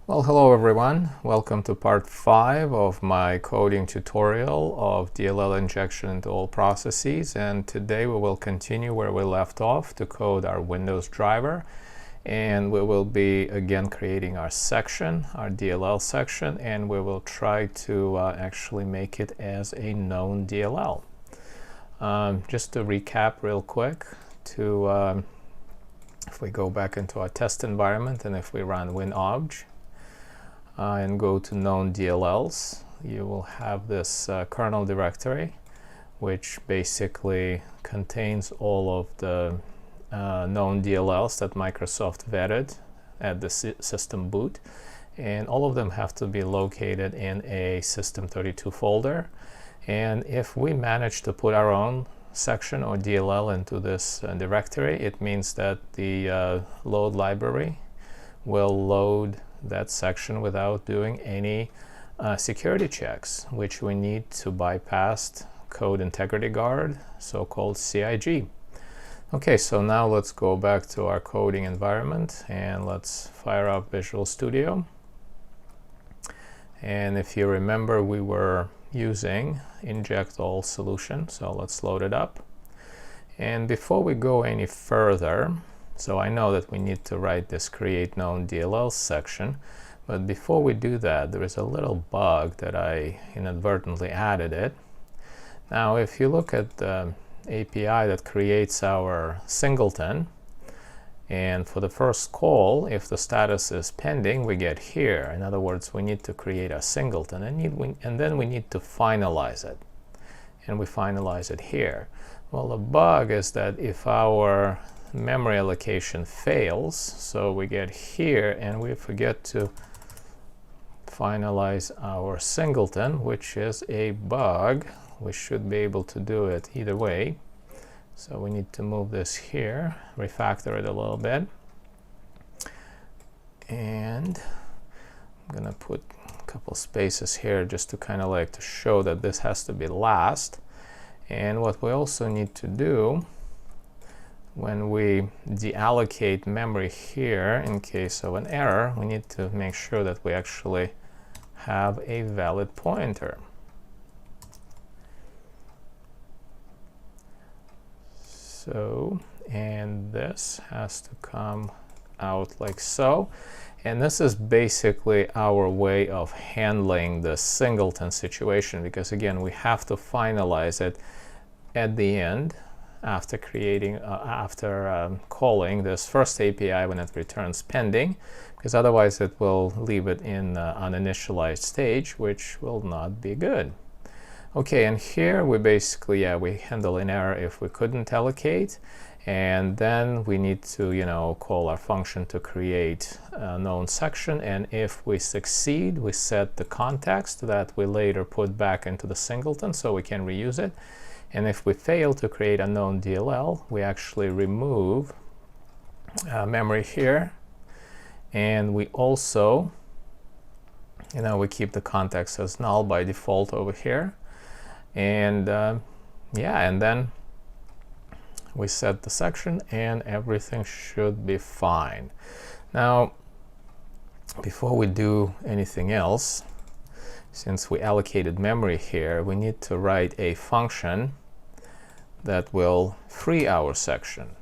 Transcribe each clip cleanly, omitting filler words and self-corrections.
Well, hello everyone. Welcome to part 5 of my coding tutorial of DLL injection into all processes. And today we will continue where we left off to code our Windows driver. And we will be again creating our section, our DLL section, and we will try to actually make it as a known DLL. Just to recap real quick, if we go back into our test environment and if we run WinObj, and go to KnownDlls, you will have this kernel directory, which basically contains all of the KnownDlls that Microsoft vetted at the system boot, and all of them have to be located in a System32 folder. And if we manage to put our own section or DLL into this directory, it means that the load library will load that section without doing any security checks, which we need to bypass code integrity guard, so-called CIG. Okay, so now let's go back to our coding environment and let's fire up Visual Studio. And if you remember, we were using inject all solution, so let's load it up. And before we go any further, so I know that we need to write this CreateKnownDllSection section, but before we do that, there is a little bug that I inadvertently added it. Now, if you look at the API that creates our singleton, and for the first call, if the status is pending, we get here. In other words, we need to create a singleton, and then we need to finalize it. And we finalize it here. Well, the bug is that if our memory allocation fails, so we get here and we forget to finalize our singleton, which is a bug. We should be able to do it either way. So we need to move this here, refactor it a little bit. And I'm gonna put a couple spaces here just to kind of like to show that this has to be last. And what we also need to do when we deallocate memory here in case of an error, we need to make sure that we actually have a valid pointer. So, and this has to come out like so. And this is basically our way of handling the singleton situation, because again, we have to finalize it at the end after creating, calling this first API when it returns pending, because otherwise it will leave it in uninitialized stage, which will not be good. Okay, and here we basically, we handle an error if we couldn't allocate, and then we need to, call our function to create a known section, and if we succeed, we set the context that we later put back into the singleton so we can reuse it. And if we fail to create a known DLL, we actually remove memory here. And we also, we keep the context as null by default over here. And and then we set the section and everything should be fine. Now, before we do anything else, since we allocated memory here, we need to write a function that will free our section.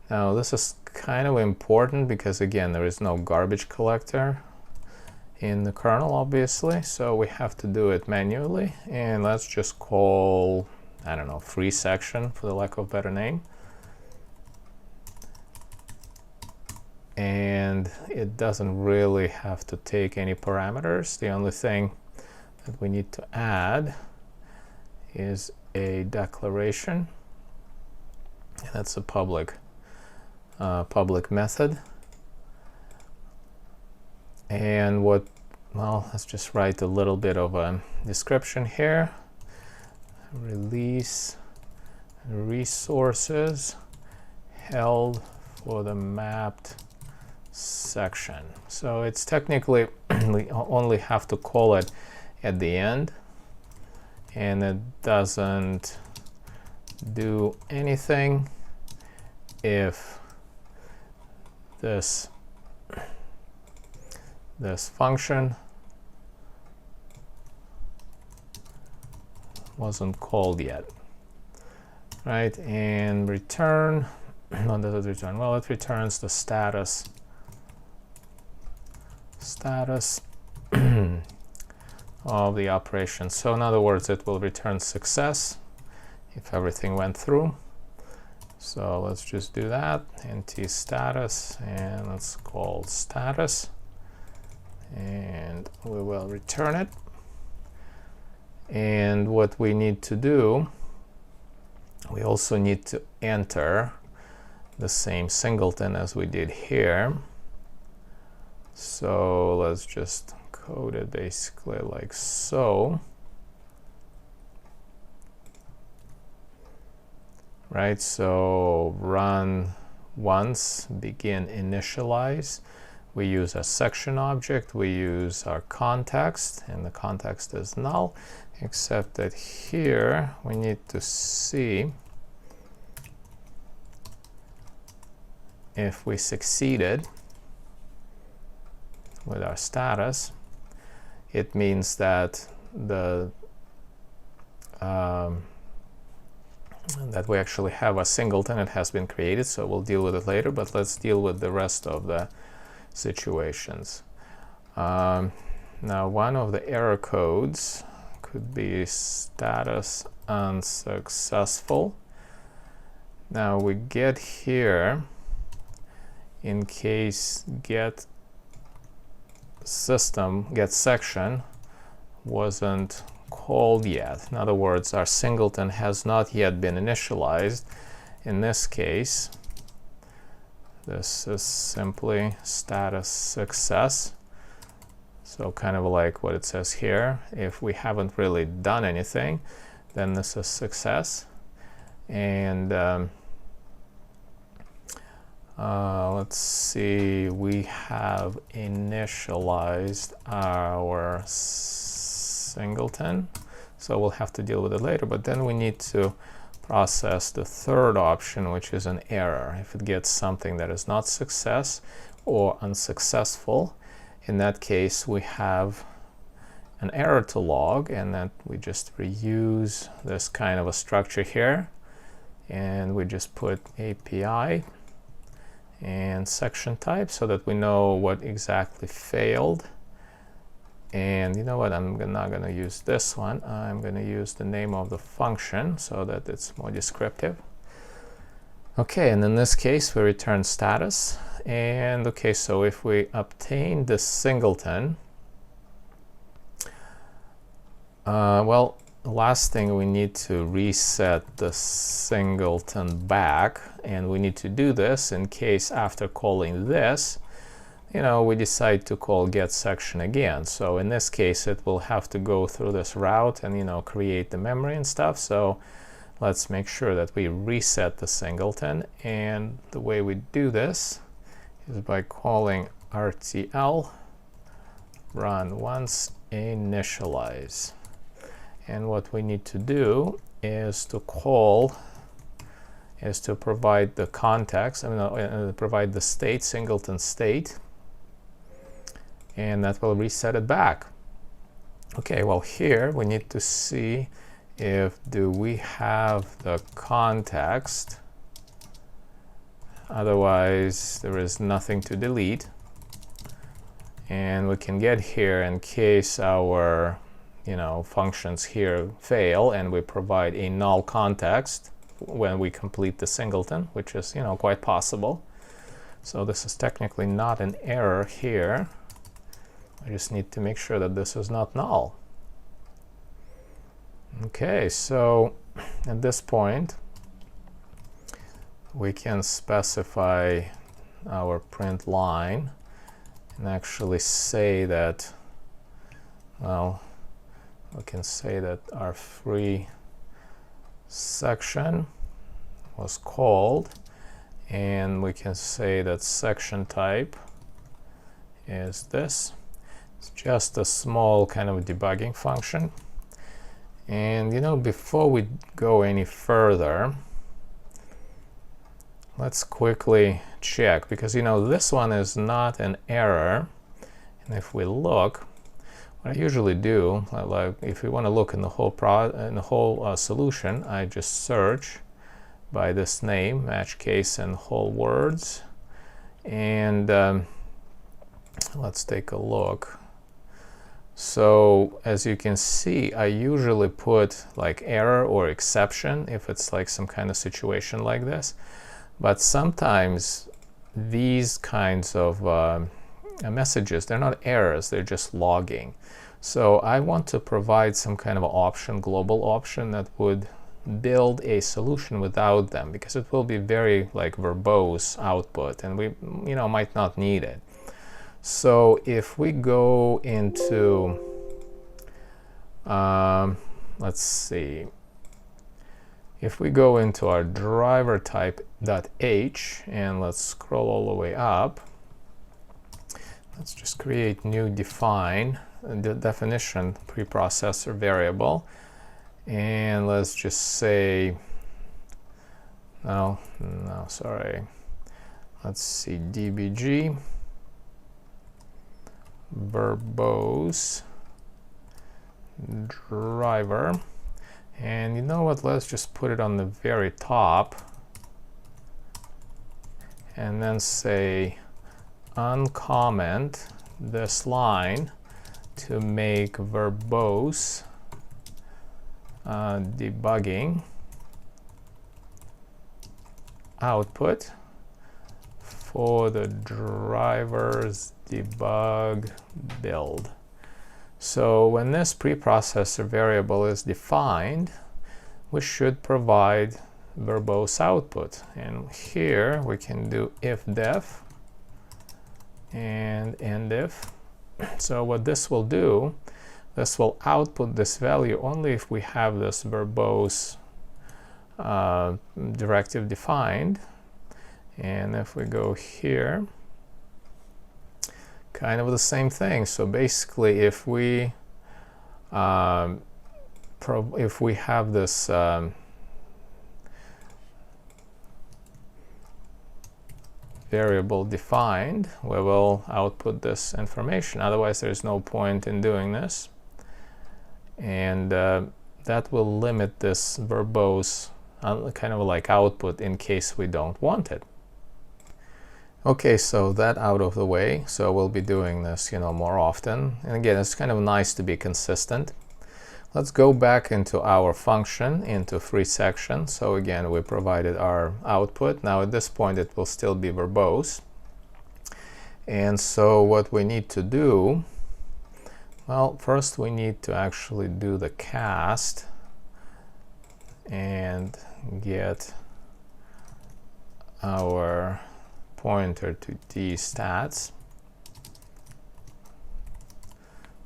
Now, this is kind of important because, again, there is no garbage collector in the kernel, obviously, so we have to do it manually. And let's just call, I don't know, FreeSection for the lack of a better name. And it doesn't really have to take any parameters. The only thing that we need to add is a declaration, and that's a public method. And let's just write a little bit of a description here. Release resources held for the mapped section. So it's technically we only have to call it at the end, and it doesn't do anything if this this function wasn't called yet, right? And return, what does it return? Well, it returns the status of the operation. So in other words, it will return success if everything went through. So let's just do that, nt status, and let's call status, and we will return it. And what we need to do, we also need to enter the same singleton as we did here. So let's just code it basically like so. Right, so run once, begin initialize. We use a section object, we use our context, and the context is null, except that here we need to see if we succeeded with our status. It means that that we actually have a singleton. It has been created, so we'll deal with it later, but let's deal with the rest of the situations. Now, one of the error codes could be status unsuccessful. Now we get here in case GetSection wasn't called yet. In other words, our singleton has not yet been initialized. In this case, this is simply status success. So kind of like what it says here. If we haven't really done anything, then this is success. And let's see, we have initialized our singleton, so we'll have to deal with it later, but then we need to process the third option, which is an error. If it gets something that is not success or unsuccessful, in that case we have an error to log, and then we just reuse this kind of a structure here, and we just put API and section type so that we know what exactly failed. And you know what, I'm not going to use this one. I'm going to use the name of the function so that it's more descriptive. Okay, and in this case we return status. And okay, so if we obtain the singleton, well, the last thing, we need to reset the singleton back, and we need to do this in case after calling this, you know, we decide to call GetSection again. So in this case, it will have to go through this route and, you know, create the memory and stuff. So let's make sure that we reset the singleton. And the way we do this is by calling RTL run once initialize. And what we need to do is to provide the context, provide the state, singleton state, and that will reset it back. Okay, well here we need to see if do we have the context. Otherwise there is nothing to delete, and we can get here in case our functions here fail and we provide a null context when we complete the singleton, which is quite possible. So this is technically not an error here. I just need to make sure that this is not null. Okay, so at this point we can specify our print line and actually say that, well, we can say that our FreeSection was called, and we can say that section type is this. It's just a small kind of debugging function. And before we go any further, let's quickly check, because this one is not an error, And if we look, what I usually do, like if we want to look in the whole solution, I just search by this name, match case and whole words, and let's take a look. So as you can see, I usually put like error or exception if it's like some kind of situation like this, but sometimes these kinds of messages, they're not errors, they're just logging. So I want to provide some kind of option, global option, that would build a solution without them, because it will be very like verbose output and we might not need it. So if we go into let's see, if we go into our driver type.h and let's scroll all the way up, let's just create new define the definition preprocessor variable, and let's just say sorry, let's see, dbg verbose driver, and you know what, let's just put it on the very top and then say uncomment this line to make verbose debugging output for the driver's debug build. So when this preprocessor variable is defined, we should provide verbose output. And here we can do if def and end if. So what this will do, this will output this value only if we have this verbose directive defined. And if we go here, kind of the same thing. So basically, if we have this variable defined, we will output this information. Otherwise, there's no point in doing this, and that will limit this verbose kind of like output in case we don't want it. Okay, so that out of the way. So we'll be doing this, more often. And again, it's kind of nice to be consistent. Let's go back into our function, into FreeSection. So again, we provided our output. Now at this point, it will still be verbose. And so what we need to do, well, first we need to actually do the cast and get our pointer to dstats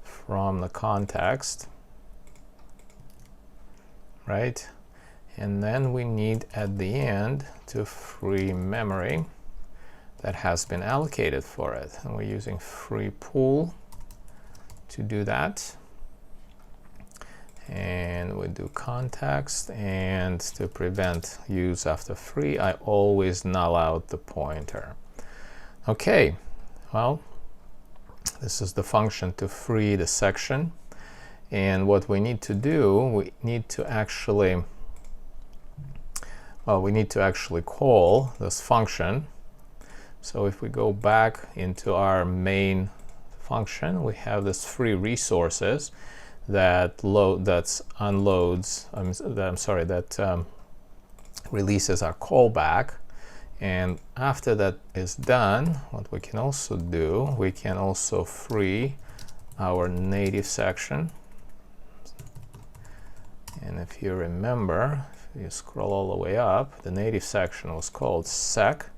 from the context, right? And then we need at the end to free memory that has been allocated for it, and we're using free pool to do that. And we do context, and to prevent use after free, I always null out the pointer. Okay, well, this is the function to free the section. And what we need to do, we need to actually call this function. So if we go back into our main function, we have this free resources that releases our callback. And after that is done, what we can also do, we can also free our native section. And if you remember, if you scroll all the way up, the native section was called sec.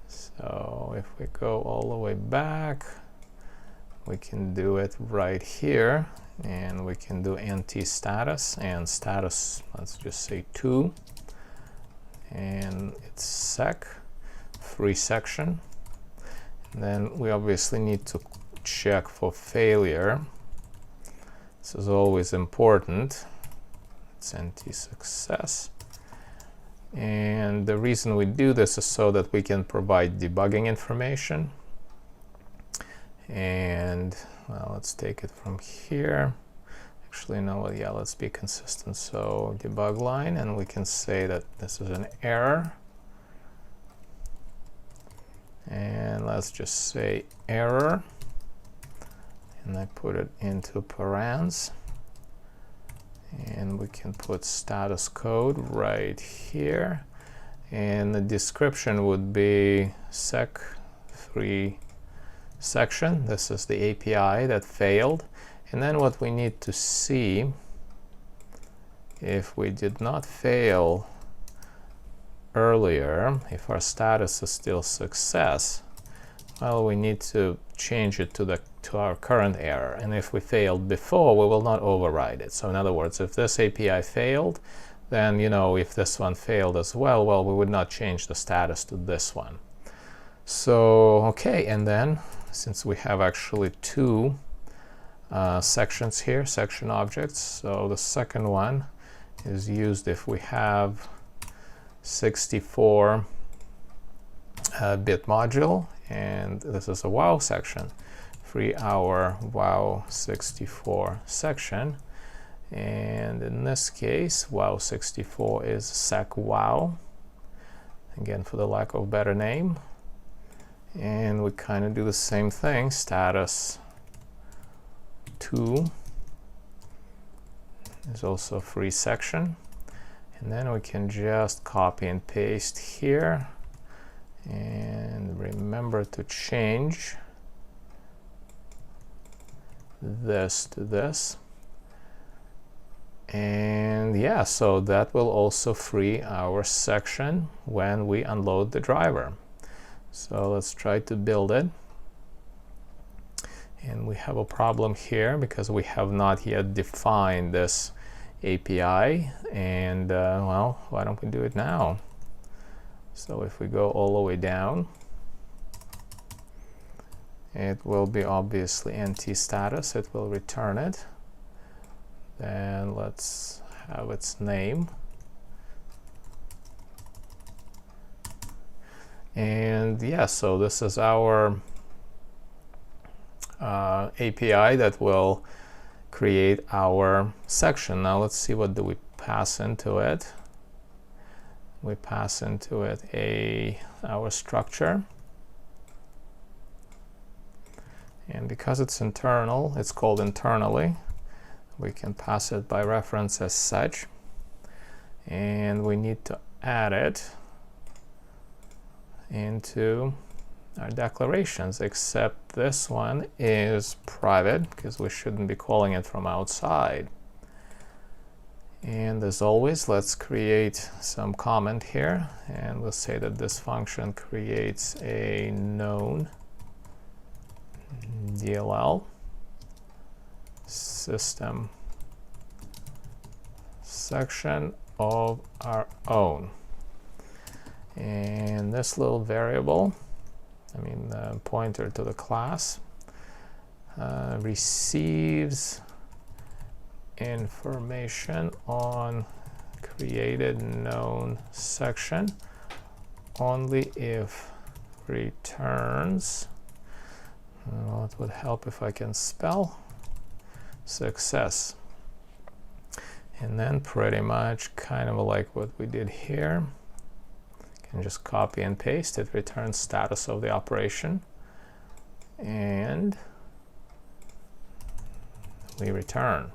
So if we go all the way back, we can do it right here, and we can do NT status, and status, let's just say 2, and it's sec FreeSection. And then we obviously need to check for failure. This is always important. It's NT success. And the reason we do this is so that we can provide debugging information. And well, let's take it from here. Actually, no, yeah, let's be consistent. So debug line, and we can say that this is an error. And let's just say error. And I put it into parens. And we can put status code right here. And the description would be FreeSection. This is the API that failed. And then what we need to see, if we did not fail earlier, if our status is still success, well, we need to change it to our current error. And if we failed before, we will not override it. So in other words, if this API failed, then, you know, if this one failed as well, well, we would not change the status to this one. So, okay, and then since we have actually two sections here, section objects, so the second one is used if we have 64-bit module, and this is a wow section, free our wow 64 section. And in this case, wow 64 is sec wow, again for the lack of better name. And we kind of do the same thing, status 2 is also FreeSection. And then we can just copy and paste here. And remember to change this to this. And yeah, so that will also free our section when we unload the driver. So let's try to build it. And we have a problem here because we have not yet defined this API. And well, why don't we do it now? So if we go all the way down, it will be obviously NT status. It will return it. Then let's have its name. And yeah, so this is our API that will create our section. Now let's see, what do we pass into it? We pass into it our structure. And because it's internal, it's called internally. We can pass it by reference as such. And we need to add it into our declarations, except this one is private because we shouldn't be calling it from outside. And as always, let's create some comment here, and we'll say that this function creates a KnownDll system section of our own. And this little variable, I mean the pointer to the class, receives information on created known section only if returns, well, it would help if I can spell, success. And then pretty much kind of like what we did here, can just copy and paste. It returns status of the operation, and we return.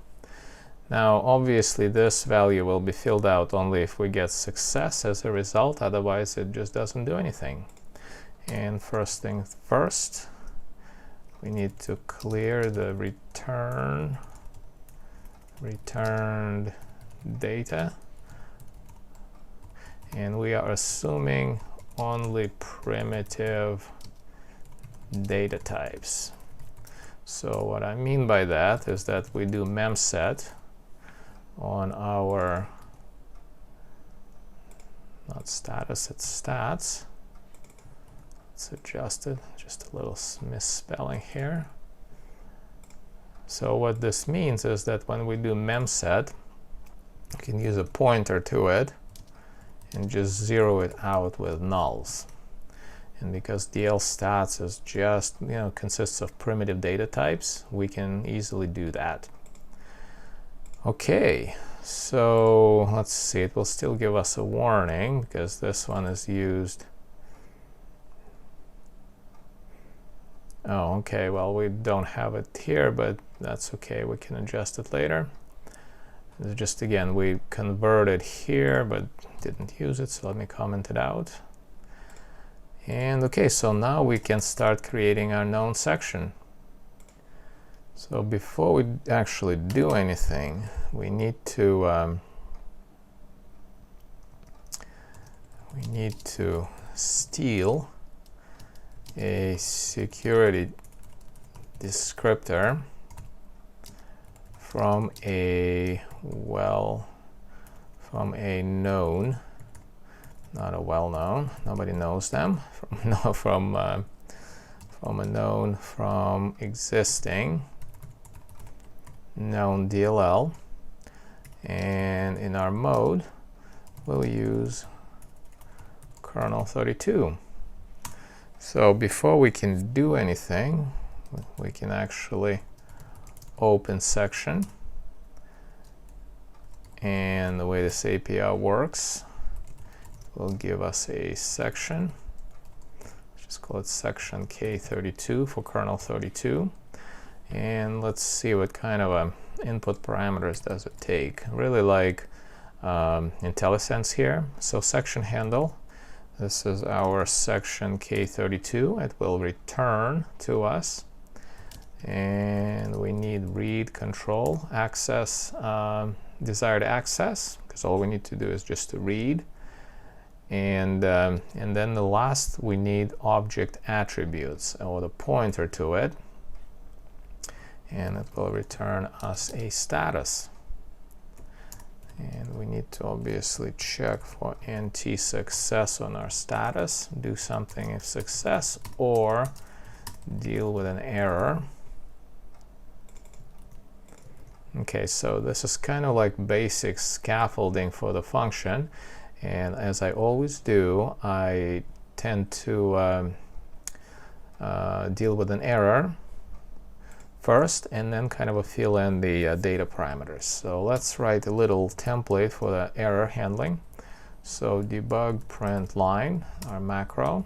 Now obviously this value will be filled out only if we get success as a result, otherwise it just doesn't do anything. And first thing first, we need to clear the returned data, and we are assuming only primitive data types. So what I mean by that is that we do memset on our, not status, it's stats. Let's adjust it, just a little misspelling here. So what this means is that when we do memset, you can use a pointer to it and just zero it out with nulls. And because dlStats is just, consists of primitive data types, we can easily do that. Okay, so let's see, it will still give us a warning because this one is used. Oh, okay, well, we don't have it here, but that's okay, we can adjust it later. Just again, we converted here, but didn't use it, so let me comment it out. And okay, so now we can start creating our known section. So before we actually do anything, we need to steal a security descriptor from a known, not a well-known, nobody knows them, from a known from existing KnownDll, and in our mode we'll use kernel 32. So before we can do anything, we can actually open section, and the way this API works will give us a section. Let's just call it section K32 for kernel 32. And let's see what kind of input parameters does it take. Really like IntelliSense here. So section handle, this is our section K32. It will return to us. And we need read control access, desired access, because all we need to do is just to read. And then the last, we need object attributes, or the pointer to it. And it will return us a status. And we need to obviously check for NT success on our status, do something if success, or deal with an error. Okay, so this is kind of like basic scaffolding for the function. And as I always do, I tend to deal with an error first, and then kind of fill in the data parameters. So let's write a little template for the error handling. So debug print line, our macro.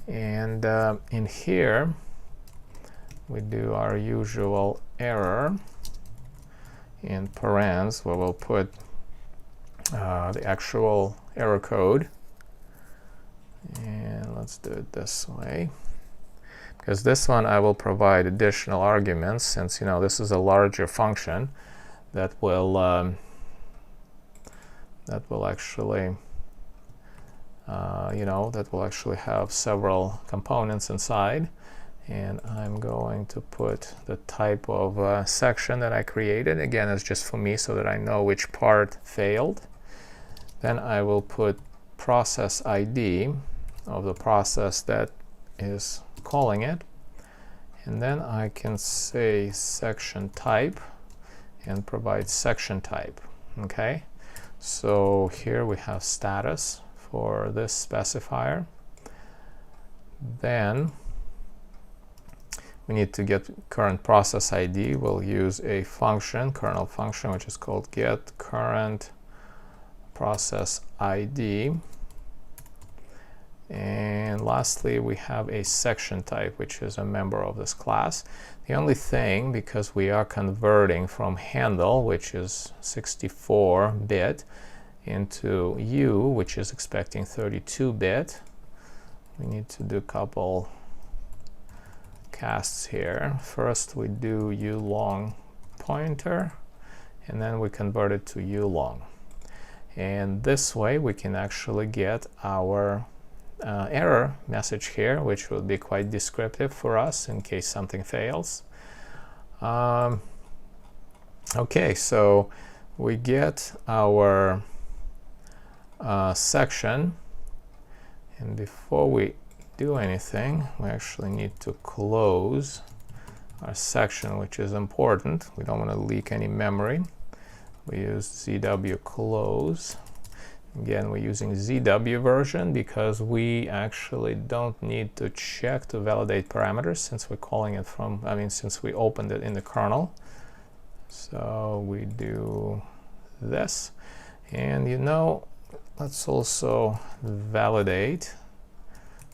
And in here, we do our usual error. In parens, where we'll put the actual error code. And let's do it this way. Because this one I will provide additional arguments, since this is a larger function that will actually have several components inside. And I'm going to put the type of section that I created. Again, it's just for me so that I know which part failed. Then I will put process ID of the process that is calling it. And then I can say section type and provide section type. Okay, so here we have status for this specifier. Then we need to get current process ID. We'll use a function, kernel function, which is called get current process ID. And lastly, we have a section type, which is a member of this class. The only thing, because we are converting from handle, which is 64-bit, into U, which is expecting 32-bit, we need to do a couple casts here. First, we do ulong pointer, and then we convert it to ulong. And this way, we can actually get our error message here, which will be quite descriptive for us in case something fails. Okay, so we get our section, and before we do anything, we actually need to close our section, which is important. We don't want to leak any memory. We use ZwClose. Again, we're using ZW version because we actually don't need to check to validate parameters since we're calling it from, since we opened it in the kernel. So we do this. And let's also validate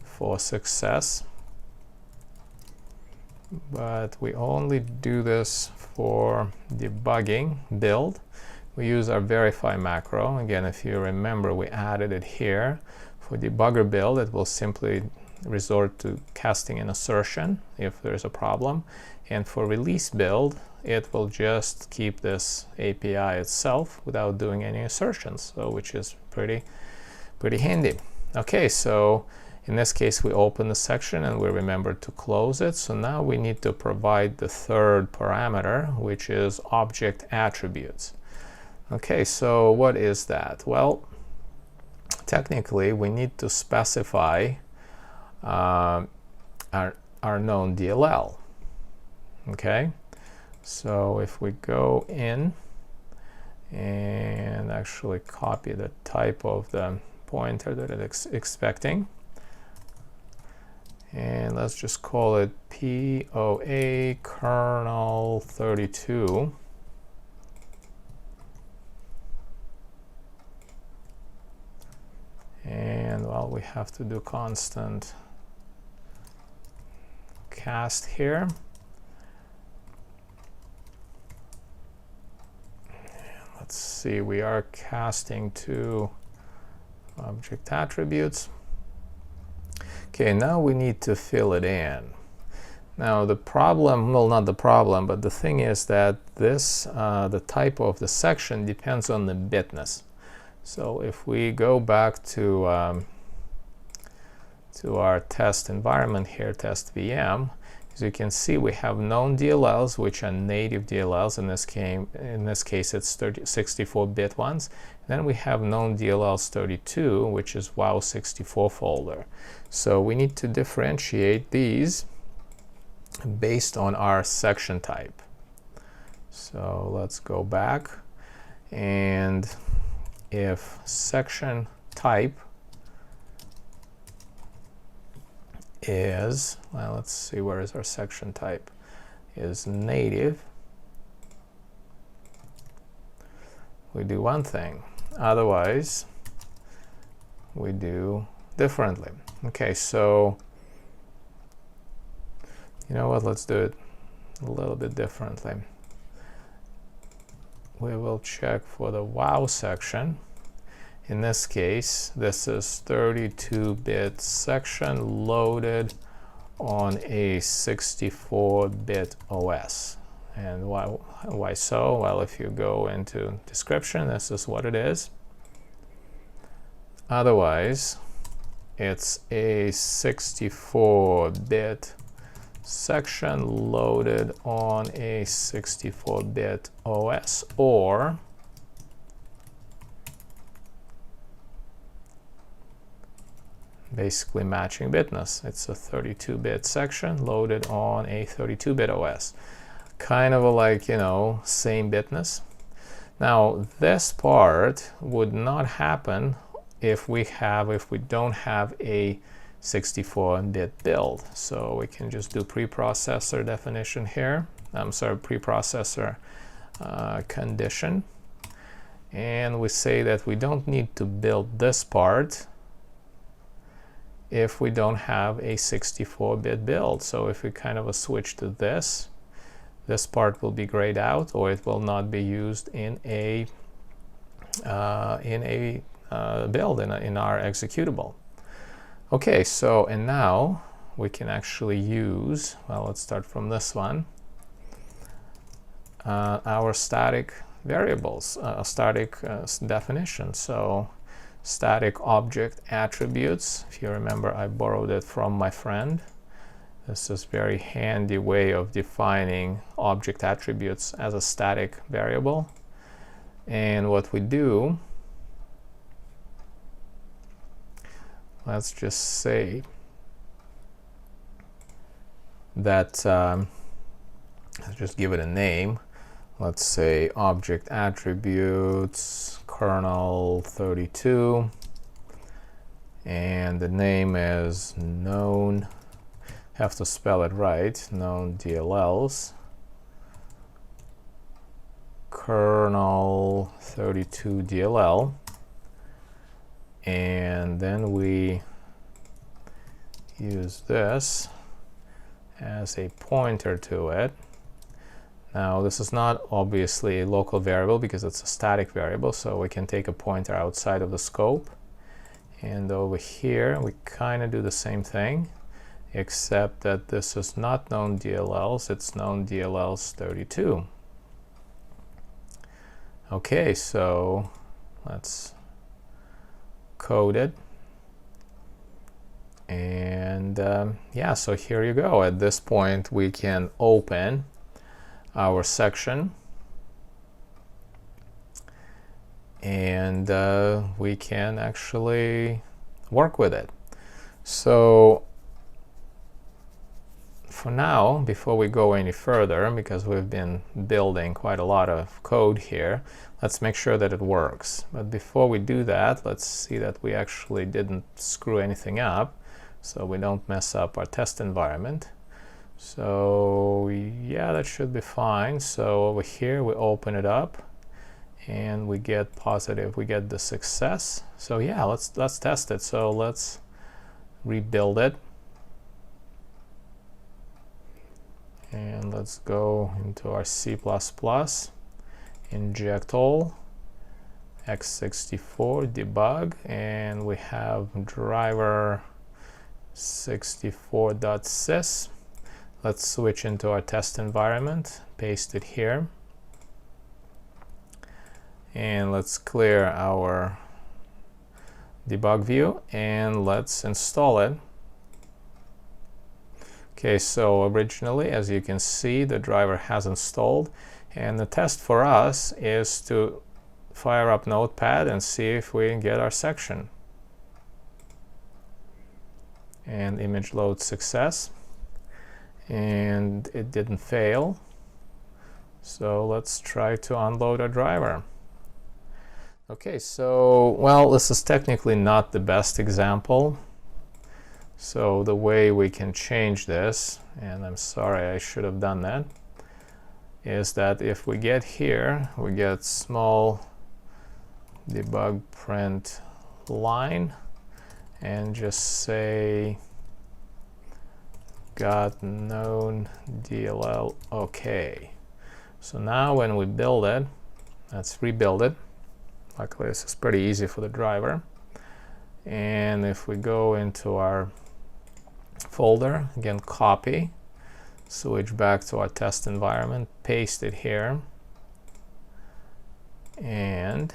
for success. But we only do this for debugging build. We use our verify macro. Again, if you remember, we added it here. For debugger build, it will simply resort to casting an assertion if there's a problem. And for release build, it will just keep this API itself without doing any assertions, so which is pretty handy. Okay, so in this case, we open the section and we remembered to close it. So now we need to provide the third parameter, which is object attributes. Okay, so what is that? Well, technically, we need to specify our KnownDll. Okay, so if we go in and actually copy the type of the pointer that it's expecting, and let's just call it POA kernel 32. And well, we have to do constant cast here. And let's see, we are casting to object attributes. Okay, now we need to fill it in. Now the problem, well, not the problem, but the thing is that this, the type of the section depends on the bitness. So if we go back to our test environment here, test VM, as you can see, we have KnownDlls, which are native DLLs. In this case, it's 64-bit ones. Then we have KnownDlls 32, which is WoW64 folder. So we need to differentiate these based on our section type. So let's go back, and if section type is, well, let's see, where is our section type, is native, we do one thing. Otherwise, we do differently. Okay, so you know what, let's do it a little bit differently. We will check for the WoW section. In this case, this is 32-bit section loaded on a 64-bit OS. And why so? Well, if you go into description, this is what it is. Otherwise, it's a 64-bit section loaded on a 64-bit OS, or basically matching bitness. It's a 32-bit section loaded on a 32-bit OS. Kind of like, same bitness. Now, this part would not happen if we don't have a 64-bit build. So we can just do preprocessor definition here. Preprocessor condition. And we say that we don't need to build this part if we don't have a 64-bit build. So if we kind of switch to this part will be grayed out, or it will not be used in a build, in our executable. Okay, so, and now we can actually use, well, let's start from this one, our static variables, static definition. So static object attributes, if you remember, I borrowed it from my friend. This is a very handy way of defining object attributes as a static variable. And what we do, let's just say that, let's just give it a name. let's say object attributes kernel 32, and the name is known, have to spell it right, KnownDlls kernel 32 DLL, and then we use this as a pointer to it. Now this is not obviously a local variable because it's a static variable, so we can take a pointer outside of the scope. And over here we kind of do the same thing, except that this is not KnownDlls, it's KnownDlls 32. Okay, so let's code it. And yeah, so here you go. At this point we can open our section, and we can actually work with it. So for now, before we go any further, because we've been building quite a lot of code here, let's make sure that it works. But before we do that, let's see that we actually didn't screw anything up, so we don't mess up our test environment. So yeah, that should be fine. So over here we open it up and we get positive, we get the success. So yeah, let's test it. So let's rebuild it. And let's go into our C++, inject all, x64 debug, and we have driver 64.sys. Let's switch into our test environment, paste it here, and let's clear our debug view and let's install it. Okay, so originally, as you can see, the driver has installed, and the test for us is to fire up Notepad and see if we can get our section. And image load success, and it didn't fail. So let's try to unload our driver. Okay, so well, this is technically not the best example. So the way we can change this, and I'm sorry I should have done that, is that if we get here, we get small debug print line and just say got KnownDll okay. So now when we build it, let's rebuild it. Luckily this is pretty easy for the driver. And if we go into our folder, again copy, switch back to our test environment, paste it here, and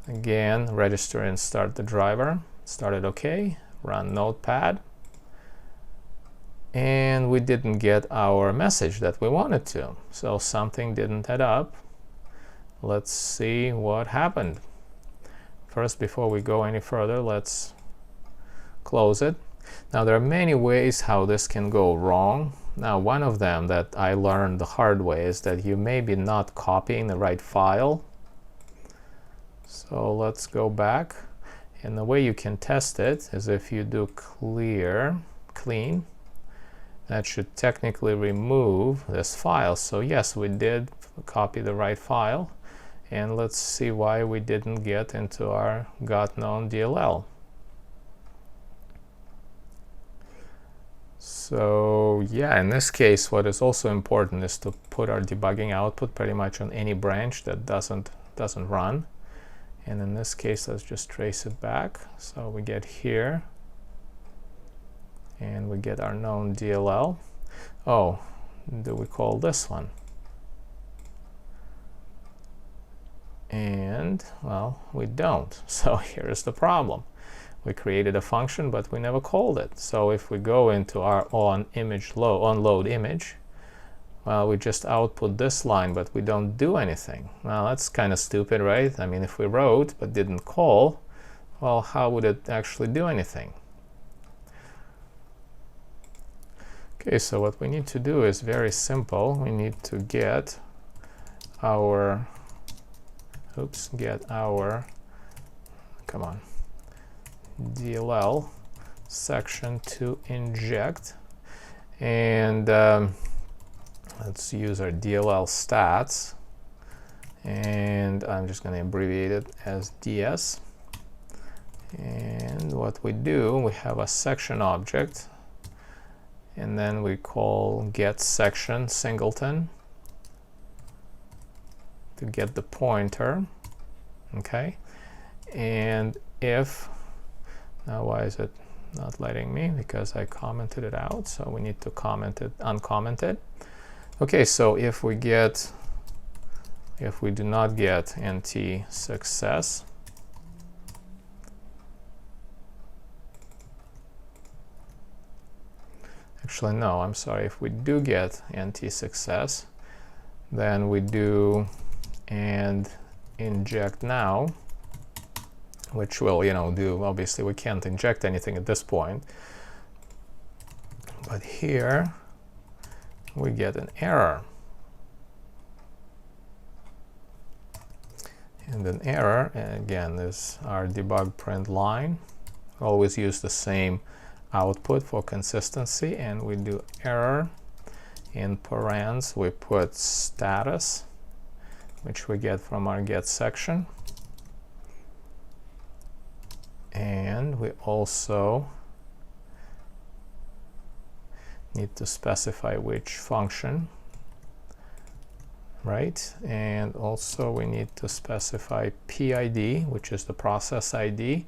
again register and start the driver. Start it okay, run Notepad, and we didn't get our message that we wanted to, so something didn't add up. Let's see what happened. First, before we go any further, let's close it. Now there are many ways how this can go wrong. Now one of them that I learned the hard way is that you may be not copying the right file. So let's go back, and the way you can test it is if you do clean, that should technically remove this file. So yes, we did copy the right file, and let's see why we didn't get into our KnownDll. So yeah, in this case what is also important is to put our debugging output pretty much on any branch that doesn't run. And in this case, let's just trace it back. So we get here, and we get our KnownDll. Oh, do we call this one? And well, we don't. So here's the problem. We created a function, but we never called it. So if we go into our onLoad image, well, we just output this line, but we don't do anything. Well, that's kind of stupid, right? I mean, if we wrote but didn't call, well, how would it actually do anything? Okay, so what we need to do is very simple. We need to get our come on, DLL section to inject, and let's use our DLL stats, and I'm just going to abbreviate it as DS. And what we do, we have a section object, and then we call GetSection singleton to get the pointer. Okay, and if, now why is it not letting me? Because I commented it out, so we need to comment it, uncomment it. Okay, so if we do not get NT success, actually no, I'm sorry, if we do get NT success, then we do and inject now, which will, do, obviously we can't inject anything at this point, but here we get an error. And an error, and again, this our debug print line. Always use the same output for consistency, and we do error. In parens, we put status, which we get from our GetSection. And we also need to specify which function, right? And also we need to specify PID, which is the process ID.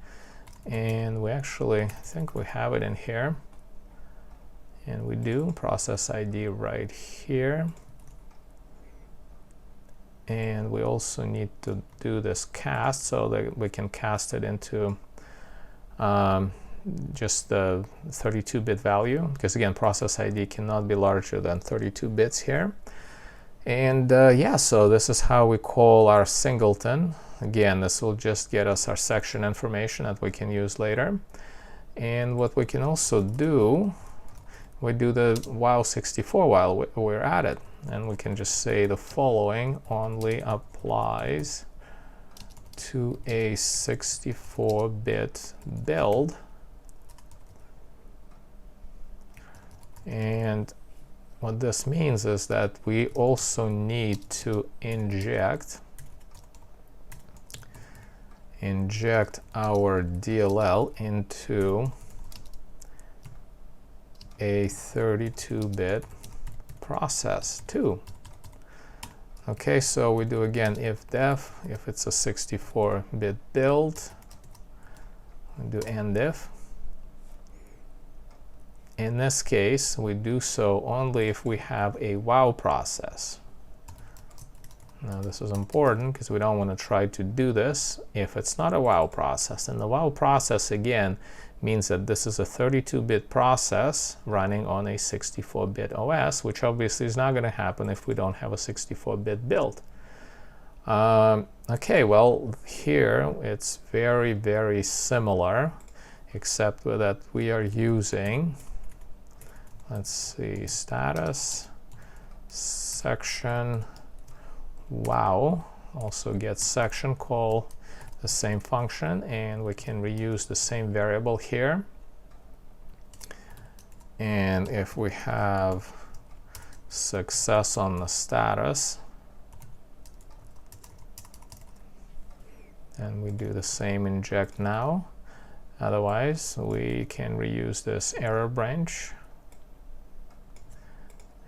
And we actually, I think we have it in here. And we do, process ID right here. And we also need to do this cast so that we can cast it into just the 32-bit value, because again, process ID cannot be larger than 32 bits here. And yeah, so this is how we call our singleton. Again, this will just get us our section information that we can use later. And what we can also do, we do the while 64 while we're at it, and we can just say the following only applies to a 64-bit build. And what this means is that we also need to inject our DLL into a 32-bit process too. Okay, so we do again if def, if it's a 64-bit build, we do end if. In this case, we do so only if we have a wow process. Now this is important because we don't want to try to do this if it's not a wow process. And the wow process again means that this is a 32-bit process running on a 64-bit OS, which obviously is not going to happen if we don't have a 64-bit build. Okay, well here it's very, very similar, except that we are using, let's see, status, section, wow, also GetSection, call the same function, and we can reuse the same variable here. And if we have success on the status, then we do the same inject now. Otherwise, we can reuse this error branch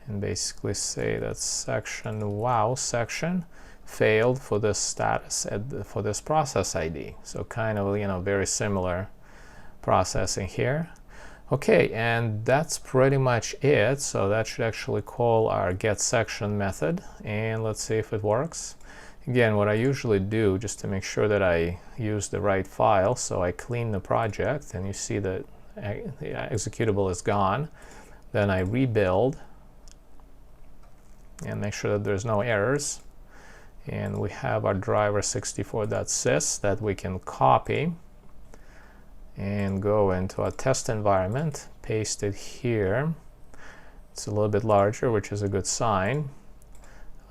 and basically say that section wow section failed for this status for this process ID. So kind of, very similar processing here. Okay, and that's pretty much it. So that should actually call our GetSection method, and let's see if it works. Again, what I usually do, just to make sure that I use the right file, so I clean the project, and you see that the executable is gone. Then I rebuild and make sure that there's no errors. And we have our driver64.sys that we can copy and go into a test environment, paste it here. It's a little bit larger, which is a good sign.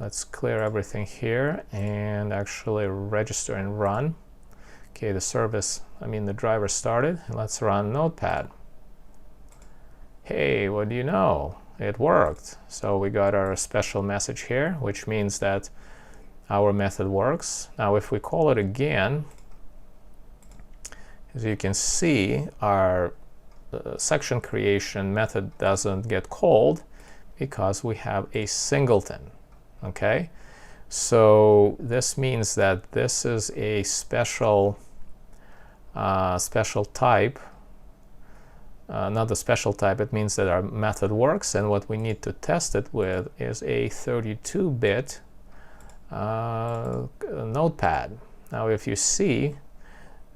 Let's clear everything here and actually register and run. Okay, the driver started. Let's run Notepad. Hey, what do you know? It worked. So we got our special message here, which means that our method works. Now if we call it again, as you can see, our section creation method doesn't get called because we have a singleton. Okay, so this means that this is a special type. Not a special type, it means that our method works, and what we need to test it with is a 32-bit notepad. Now if you see,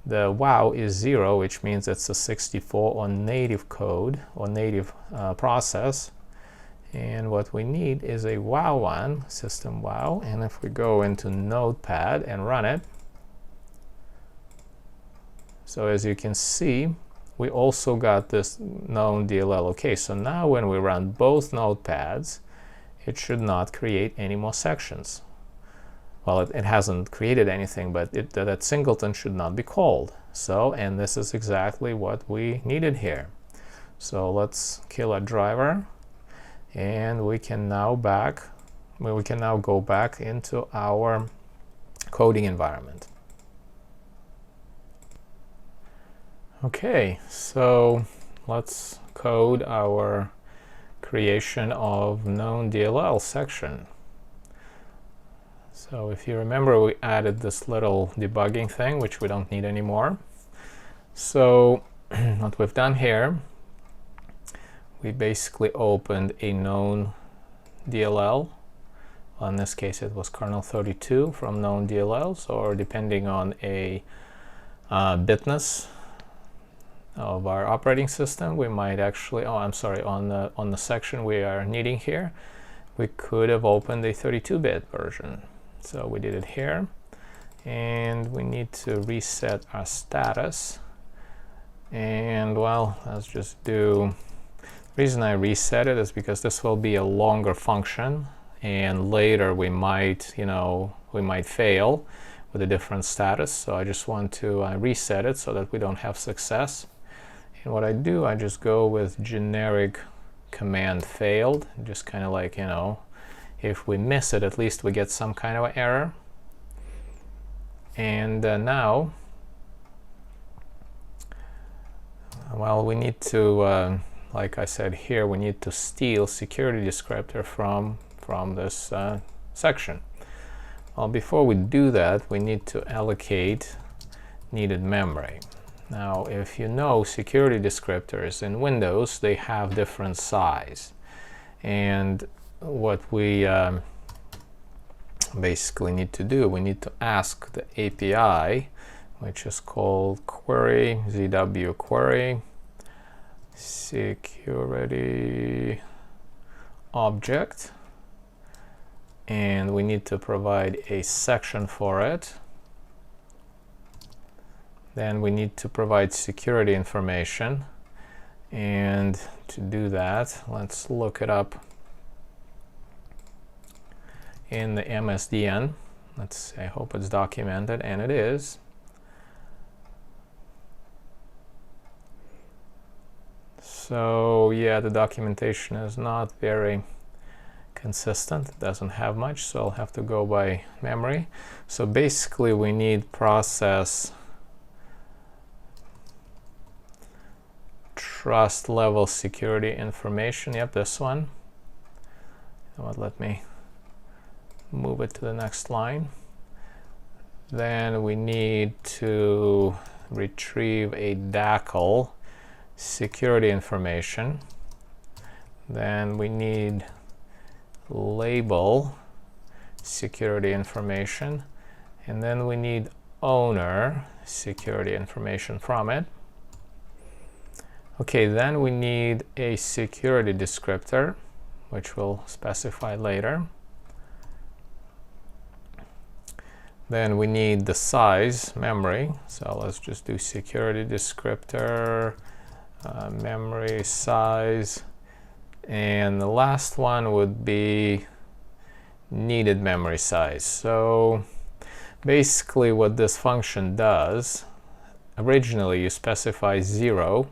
the wow is 0, which means it's a 64 on native code or native process, and what we need is a wow one, system wow. And if we go into Notepad and run it, so as you can see, we also got this KnownDll. Okay, so now when we run both notepads, it should not create any more sections. Well, it hasn't created anything, but that singleton should not be called. So, and this is exactly what we needed here. So let's kill a driver, and we can now go back into our coding environment. Okay, so let's code our creation of KnownDll section. So if you remember, we added this little debugging thing, which we don't need anymore. So what we've done here, we basically opened a KnownDll. Well, in this case, it was kernel 32 from KnownDlls, or depending on a bitness of our operating system, we might actually, on the section we are needing here, we could have opened a 32-bit version. So we did it here, and we need to reset our status. And well, let's just do, the reason I reset it is because this will be a longer function, and later we might fail with a different status. So I just want to reset it so that we don't have success. And what I do, I just go with generic command failed, just kind of like, if we miss it, at least we get some kind of error. And now, well, we need to, like I said here, we need to steal security descriptor from this section. Well, before we do that, we need to allocate needed memory. Now, if you know security descriptors in Windows, they have different size. And what we basically need to do, we need to ask the API, which is called query ZwQuerySecurityObject, and we need to provide a section for it. Then we need to provide security information, and to do that, let's look it up in the MSDN. I hope it's documented, and it is. So yeah, the documentation is not very consistent. It doesn't have much, so I'll have to go by memory. So basically we need process trust level security information. Yep, this one. You know what, let me move it to the next line. Then we need to retrieve a DACL security information. Then we need label security information, and then we need owner security information from it. Okay, then we need a security descriptor, which we'll specify later. Then we need the size memory, so let's just do security descriptor, memory size, and the last one would be needed memory size. So basically what this function does, originally you specify 0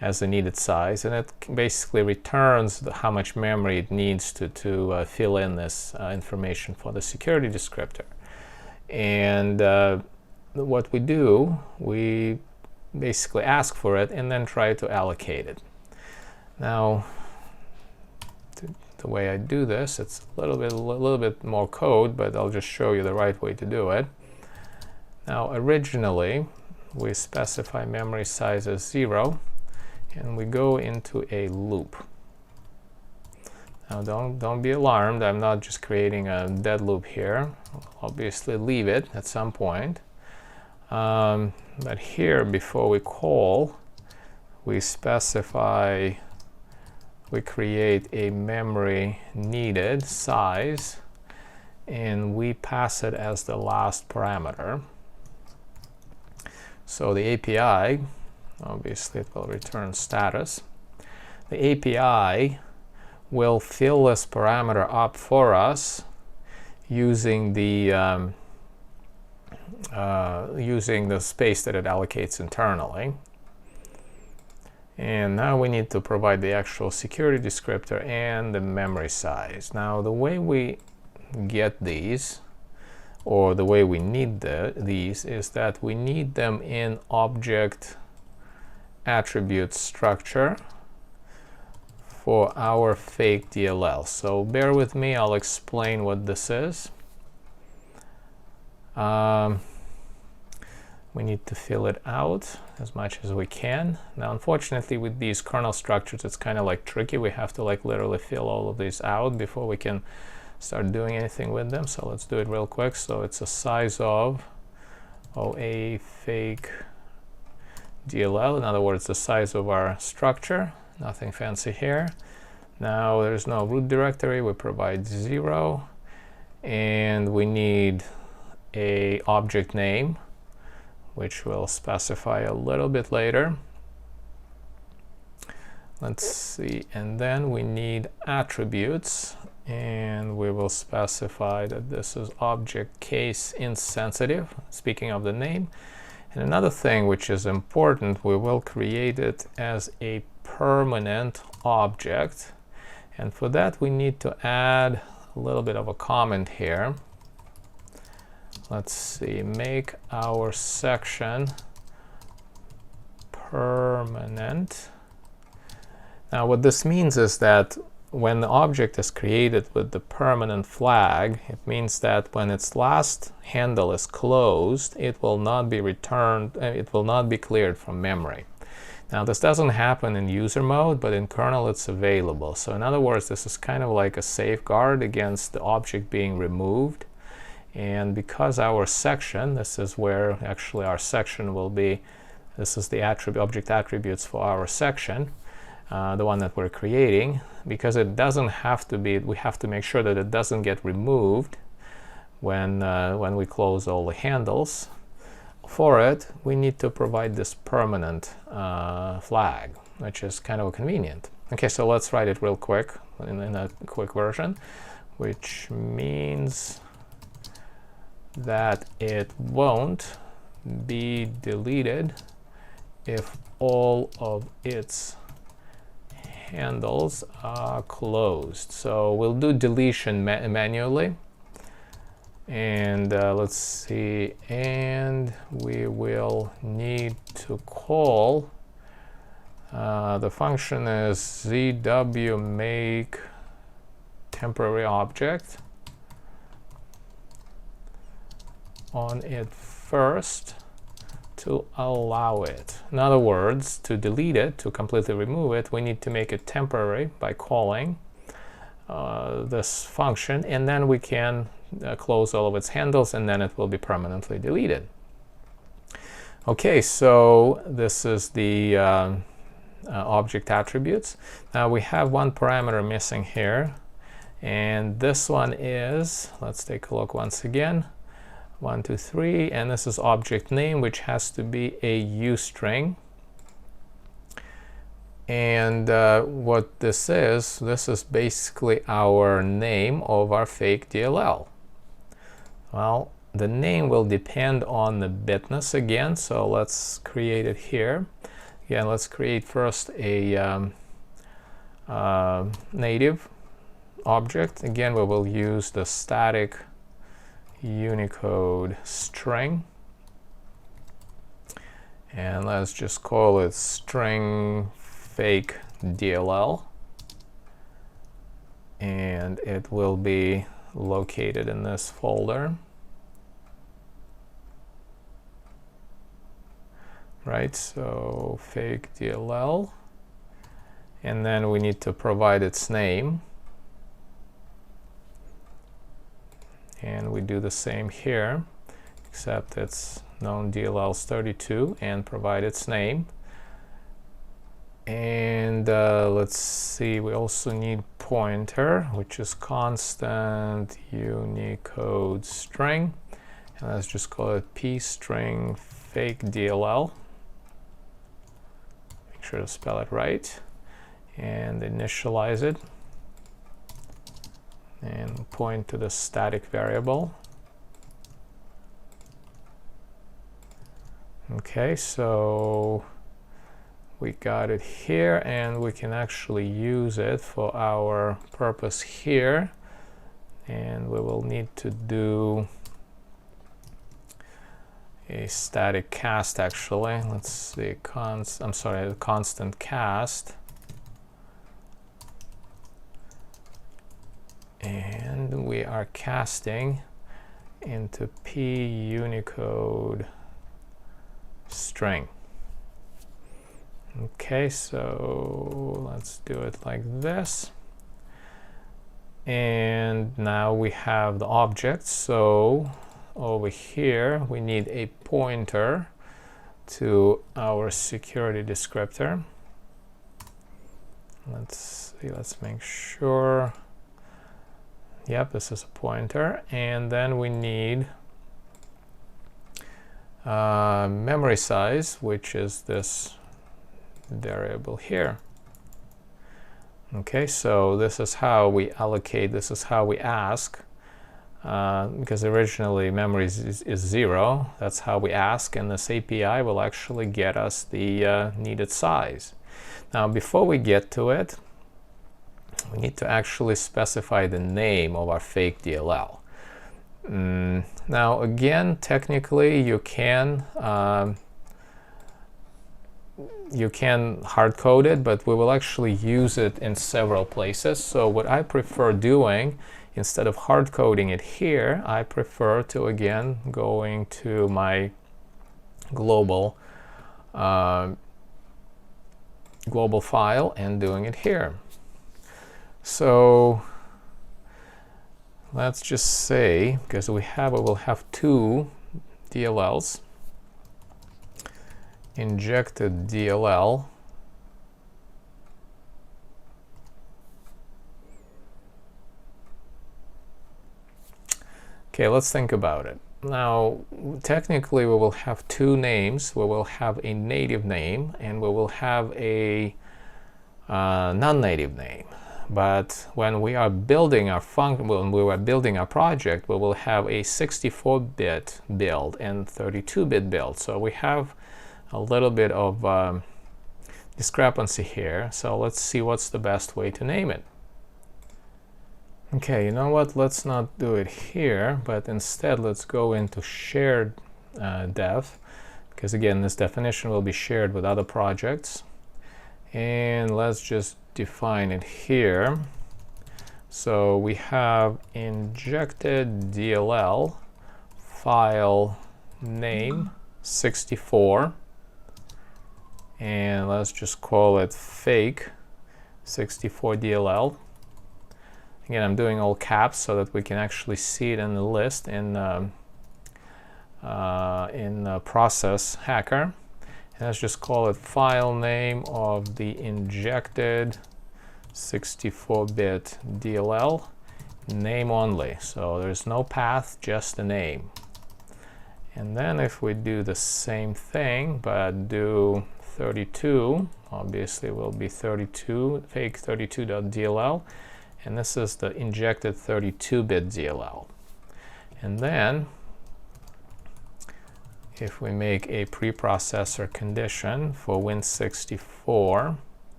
as the needed size, and it basically returns how much memory it needs to fill in this information for the security descriptor. And what we do, we basically ask for it and then try to allocate it. Now, the way I do this, it's a little bit more code, but I'll just show you the right way to do it. Now, originally, we specify memory size as 0, and we go into a loop. Now, don't be alarmed. I'm not just creating a dead loop here. I'll obviously leave it at some point. But here, before we call, we specify, we create a memory needed size, and we pass it as the last parameter. So the API, obviously it will return status. The API will fill this parameter up for us using the space that it allocates internally. And now we need to provide the actual security descriptor and the memory size. Now the way we get these, or the way we need these, is that we need them in object attribute structure for our Fake.dll. So bear with me, I'll explain what this is. We need to fill it out as much as we can. Now, unfortunately, with these kernel structures, it's kind of like tricky. We have to like literally fill all of these out before we can start doing anything with them. So let's do it real quick. So it's a size of a Fake.dll. In other words, the size of our structure. Nothing fancy here. Now there's no root directory. We provide 0, and we need a object name, which we'll specify a little bit later. Let's see, and then we need attributes, and we will specify that this is object case insensitive, speaking of the name. And another thing which is important, we will create it as a permanent object, and for that we need to add a little bit of a comment here. Let's see, make our section permanent. Now what this means is that when the object is created with the permanent flag, it means that when its last handle is closed, it will not be returned, it will not be cleared from memory. Now this doesn't happen in user mode, but in kernel it's available. So in other words, this is kind of like a safeguard against the object being removed. And because our section, this is where actually our section will be, this is the object attributes for our section, the one that we're creating, because it doesn't have to be, we have to make sure that it doesn't get removed when we close all the handles. For it, we need to provide this permanent flag, which is kind of convenient. Okay, so let's write it real quick in a quick version, which means that it won't be deleted if all of its handles are closed. So we'll do deletion manually, and let's see, and we will need to call the function is ZwMake temporary object on it first to allow it. In other words, to delete it, to completely remove it, we need to make it temporary by calling this function, and then we can close all of its handles, and then it will be permanently deleted. Okay, so this is the object attributes. Now we have one parameter missing here, and this one is, let's take a look once again, 1, 2, 3, and this is object name, which has to be a uString. And what this is basically our name of our Fake.dll. Well, the name will depend on the bitness again, so let's create it here. Again, let's create first a native object. Again, we will use the static Unicode string. And let's just call it string Fake.dll. And it will be located in this folder. Right, so Fake.dll. And then we need to provide its name. And we do the same here, except it's KnownDlls32 and provide its name. And let's see, we also need pointer, which is constant Unicode string. And let's just call it pstring Fake.dll. Make sure to spell it right. And initialize it. And point to the static variable. Okay, so we got it here, and we can actually use it for our purpose here. And we will need to do a static cast actually. Let's see, constant cast. And we are casting into p Unicode string. Okay, so let's do it like this. And now we have the object. So over here we need a pointer to our security descriptor. Let's see, let's make sure. Yep, this is a pointer. And then we need memory size, which is this variable here. Okay, so this is how we allocate, this is how we ask, because originally memory is 0. That's how we ask, and this API will actually get us the needed size. Now, before we get to it, we need to actually specify the name of our Fake.dll. Now, again, technically, you can hard code it, but we will actually use it in several places. So what I prefer doing, instead of hard coding it here, I prefer to, again, going to my global file and doing it here. So let's just say, because we will have two DLLs, injected DLL Okay, let's think about it. Now, technically, we will have two names. We will have a native name, and we will have a non-native name. But when we are building our when we are building our project, we will have a 64-bit build and 32-bit build. So we have a little bit of discrepancy here. So let's see what's the best way to name it. Okay, you know what? Let's not do it here, but instead let's go into shared dev, because again, this definition will be shared with other projects. And let's just define it here. So we have injected DLL file name 64, and let's just call it fake 64DLL. Again, I'm doing all caps so that we can actually see it in the list in process hacker. And let's just call it file name of the injected 64-bit DLL, name only. So there's no path, just the name. And then if we do the same thing, but do 32 obviously will be 32 Fake.32.dll, and this is the injected 32-bit DLL. And then if we make a preprocessor condition for Win64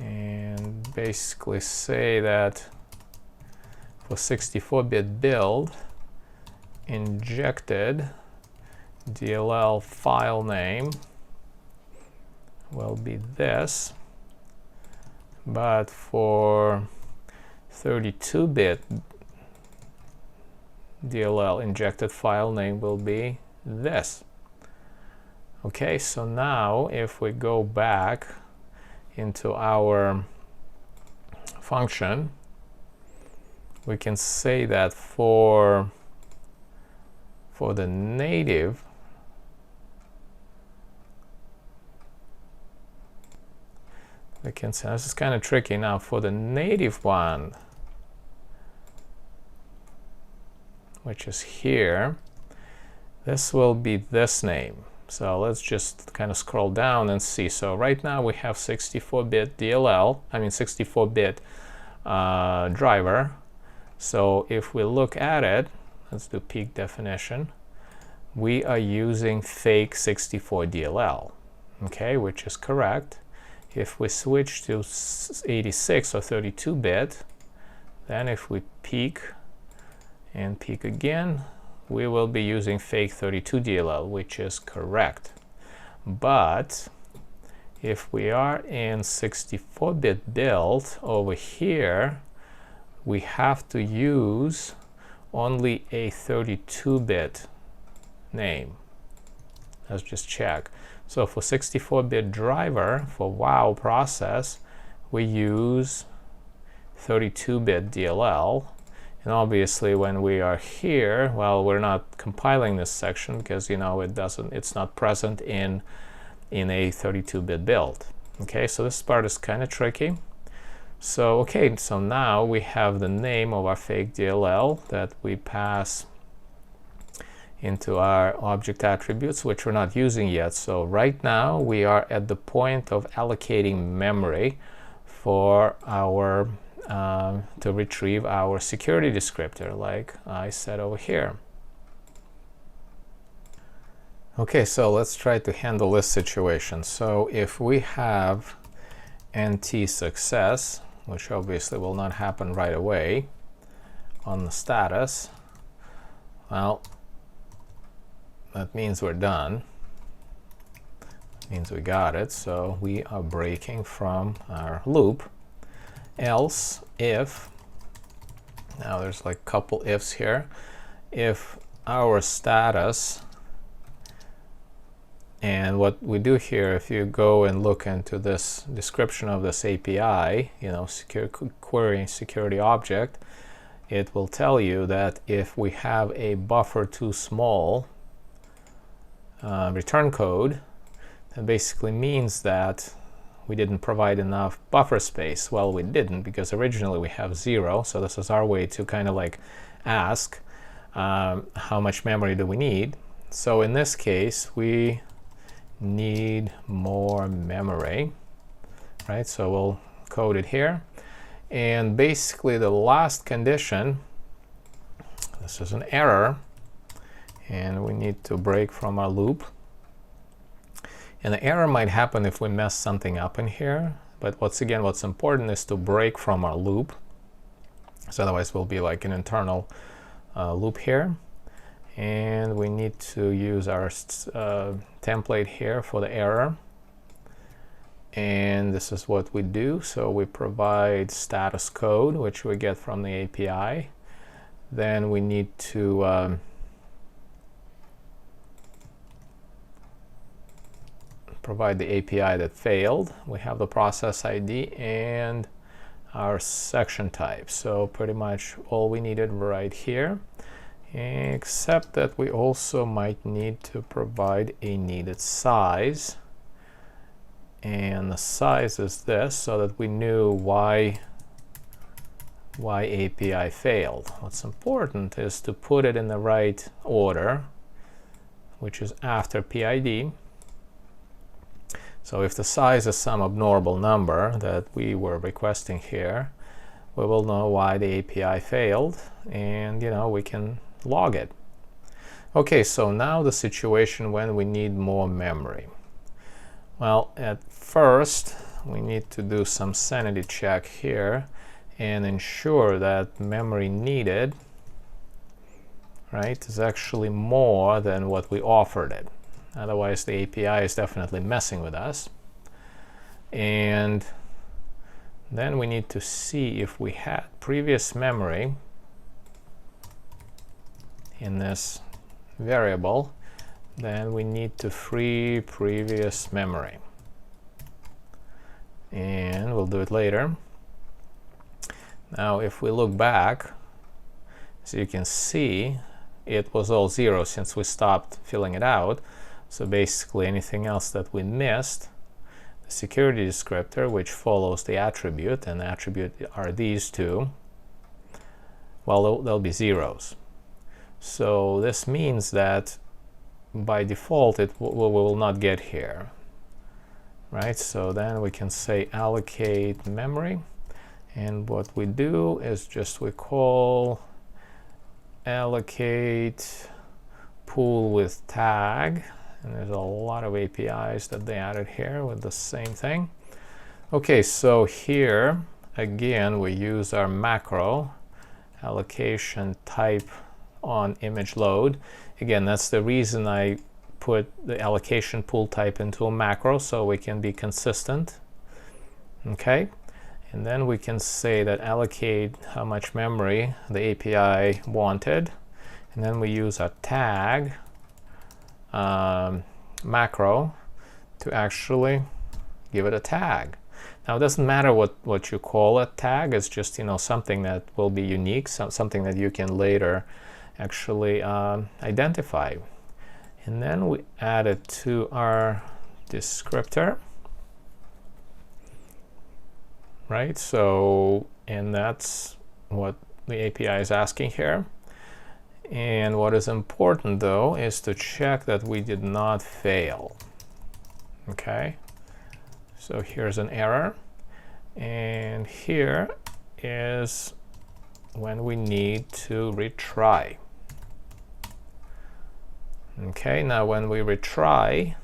and basically say that for 64-bit build, injected DLL file name will be this, but for 32-bit DLL injected file name will be this. Okay, so now if we go back into our function, we can say that for the native, we can say, this is kind of tricky now, for the native one, which is here, this will be this name. So let's just kind of scroll down and see. So right now we have 64-bit DLL, I mean 64-bit driver. So if we look at it, let's do peak definition, we are using fake 64 DLL, okay, which is correct. If we switch to 86 or 32-bit, then if we peak and peak again, we will be using fake 32 DLL, which is correct. But if we are in 64-bit build over here, we have to use only a 32-bit name. Let's just check. So for 64-bit driver, for WoW process, we use 32-bit DLL. And obviously when we are here, well, we're not compiling this section because, you know, it's not present in a 32-bit build. Okay, so this part is kind of tricky. So okay, so now we have the name of our fake DLL that we pass into our object attributes, which we're not using yet. So right now we are at the point of allocating memory for our to retrieve our security descriptor, like I said over here. Okay, so let's try to handle this situation. So if we have NT success, which obviously will not happen right away on the status, well, that means we're done. That means we got it, so we are breaking from our loop. Else, if, now there's like a couple ifs here, if our status, and what we do here, if you go and look into this description of this API, you know, query security object, it will tell you that if we have a buffer too small return code, that basically means that we didn't provide enough buffer space. Well, we didn't, because originally we have 0, so this is our way to kind of like ask how much memory do we need. So in this case, we need more memory, right? So we'll code it here. And basically the last condition, this is an error, and we need to break from our loop. And the error might happen if we mess something up in here, but what's important is to break from our loop, so otherwise we'll be like an internal loop here. And we need to use our template here for the error. And this is what we do. So we provide status code, which we get from the API. Then we need to provide the API that failed. We have the process ID and our section type. So pretty much all we needed right here, except that we also might need to provide a needed size. And the size is this, so that we knew why API failed. What's important is to put it in the right order, which is after PID. So if the size is some abnormal number that we were requesting here, we will know why the API failed, and we can log it. Okay, so now the situation when we need more memory. Well, at first we need to do some sanity check here and ensure that memory needed, right, is actually more than what we offered it. Otherwise the API is definitely messing with us. And then we need to see if we had previous memory in this variable. Then we need to free previous memory. And we'll do it later. Now if we look back, so you can see it was all 0 since we stopped filling it out. So basically anything else that we missed, the security descriptor, which follows the attribute, and the attribute are these two, well, they'll be zeros. So this means that by default we will not get here, right? So then we can say allocate memory, and what we do is just we call allocate pool with tag, and there's a lot of APIs that they added here with the same thing. Okay, so here again we use our macro allocation type on image load. Again, that's the reason I put the allocation pool type into a macro, so we can be consistent. Okay, and then we can say that allocate how much memory the API wanted, and then we use a tag macro to actually give it a tag. Now it doesn't matter what you call a tag, it's just something that will be unique, something that you can later actually identify. And then we add it to our descriptor, right? So, and that's what the API is asking here. And what is important though is to check that we did not fail. Okay, so here's an error, and here is when we need to retry. Okay, now when we retry,